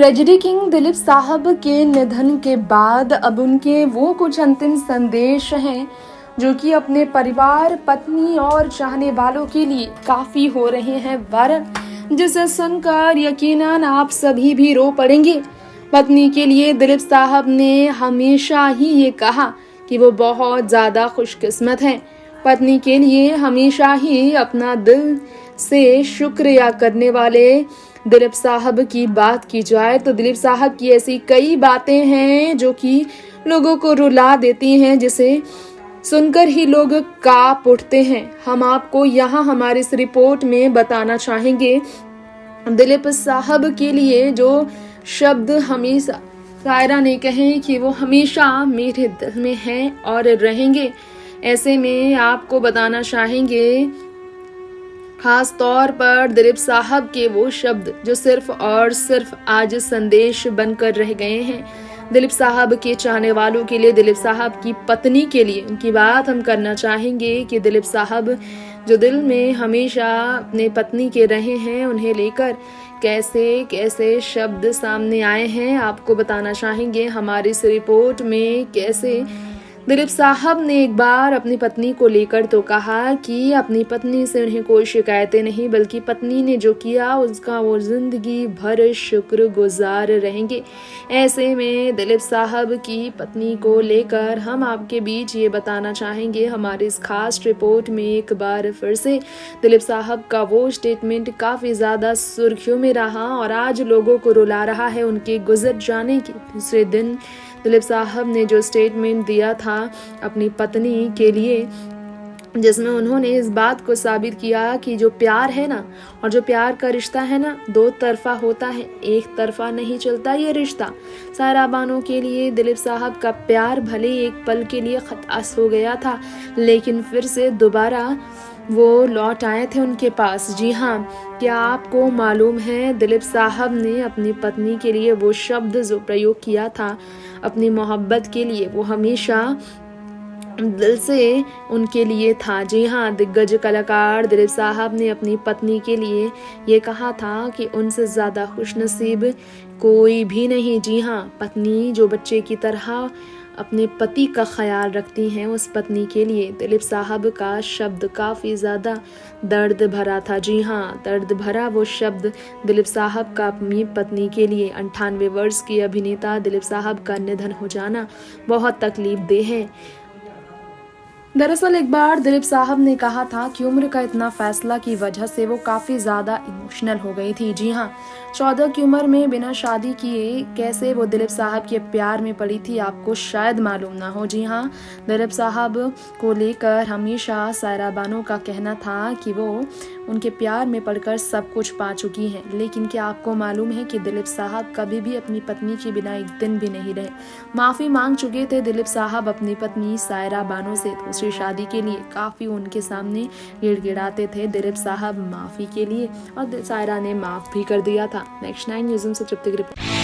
Tragedy king Dilip साहब के निधन के बाद अब उनके वो कुछ अंतिम संदेश हैं जो कि अपने परिवार, पत्नी और चाहने वालों के लिए काफी हो रहे हैं वायरल, जिसे सुनकर यकीनन आप सभी भी रो पड़ेंगे। पत्नी के लिए दिलीप साहब ने हमेशा ही ये कहा कि वो बहुत ज्यादा खुशकिस्मत हैं। पत्नी के लिए हमेशा ही अपना दिल से शुक्रिया करने वाले दिलीप साहब की बात की जाए तो दिलीप साहब की ऐसी कई बातें हैं जो कि लोगों को रुला देती हैं, जिसे सुनकर ही लोग कांप उठते हैं। हम आपको यहाँ हमारी इस रिपोर्ट में बताना चाहेंगे दिलीप साहब के लिए जो शब्द हमेशा सायरा ने कहे कि वो हमेशा मेरे दिल में हैं और रहेंगे। ऐसे में आपको बताना चाहेंगे खास तौर पर दिलीप साहब के वो शब्द जो सिर्फ और सिर्फ आज संदेश बनकर रह गए हैं। दिलीप साहब के चाहने वालों के लिए, दिलीप साहब की पत्नी के लिए उनकी बात हम करना चाहेंगे कि दिलीप साहब जो दिल में हमेशा अपने पत्नी के रहे हैं, उन्हें लेकर कैसे कैसे शब्द सामने आए हैं आपको बताना चाहेंगे हमारी इस रिपोर्ट में। कैसे दिलीप साहब ने एक बार अपनी पत्नी को लेकर तो कहा कि अपनी पत्नी से उन्हें कोई शिकायतें नहीं, बल्कि पत्नी ने जो किया उसका वो जिंदगी भर शुक्रगुजार रहेंगे। ऐसे में दिलीप साहब की पत्नी को लेकर हम आपके बीच ये बताना चाहेंगे हमारी इस खास रिपोर्ट में एक बार फिर से दिलीप साहब का वो स्टेटमेंट काफ़ी ज़्यादा सुर्खियों में रहा और आज लोगों को रुला रहा है। उनके गुजर जाने के दूसरे दिन दिलीप साहब ने जो स्टेटमेंट दिया था अपनी पत्नी के लिए, जिसमें उन्होंने इस बात को साबित किया कि जो प्यार है ना, और जो प्यार का रिश्ता है ना, दो तरफा होता है, एक तरफा नहीं चलता ये रिश्ता। सायरा बानो के लिए दिलीप साहब का प्यार भले एक पल के लिए खटास हो गया था, लेकिन फिर से दोबारा वो लौट आए थे उनके पास। जी हाँ, क्या आपको मालूम है दिलीप साहब ने अपनी पत्नी के लिए वो शब्द जो प्रयोग किया था अपनी मोहब्बत के लिए, वो हमेशा दिल से उनके लिए था। जी हाँ, दिग्गज कलाकार दिलीप साहब ने अपनी पत्नी के लिए ये कहा था कि उनसे ज़्यादा खुशनसीब कोई भी नहीं। जी हाँ, पत्नी जो बच्चे की तरह अपने पति का ख्याल रखती हैं, उस पत्नी के लिए दिलीप साहब का शब्द काफ़ी ज़्यादा दर्द भरा था। जी हाँ, दर्द भरा वो शब्द दिलीप साहब का अपनी पत्नी के लिए। 98 वर्ष की अभिनेता दिलीप साहब का निधन हो जाना बहुत तकलीफ देह है। दरअसल एक बार दिलीप साहब ने कहा था कि उम्र का इतना फैसला की वजह से वो काफ़ी ज़्यादा इमोशनल हो गई थी। जी हाँ, 14 की उम्र में बिना शादी किए कैसे वो दिलीप साहब के प्यार में पड़ी थी, आपको शायद मालूम ना हो। जी हाँ, दिलीप साहब को लेकर हमेशा सायरा बानो का कहना था कि वो उनके प्यार में पड़कर सब कुछ पा चुकी हैं। लेकिन क्या आपको मालूम है कि दिलीप साहब कभी भी अपनी पत्नी के बिना एक दिन भी नहीं रहे। माफ़ी मांग चुके थे दिलीप साहब अपनी पत्नी सायरा बानो से दूसरी शादी के लिए। काफ़ी उनके सामने गिड़गिड़ाते थे दिलीप साहब माफ़ी के लिए, और सायरा ने माफ़ भी कर दिया था। नेक्स्ट 9 न्यूज़ से तृप्ति की रिपोर्ट।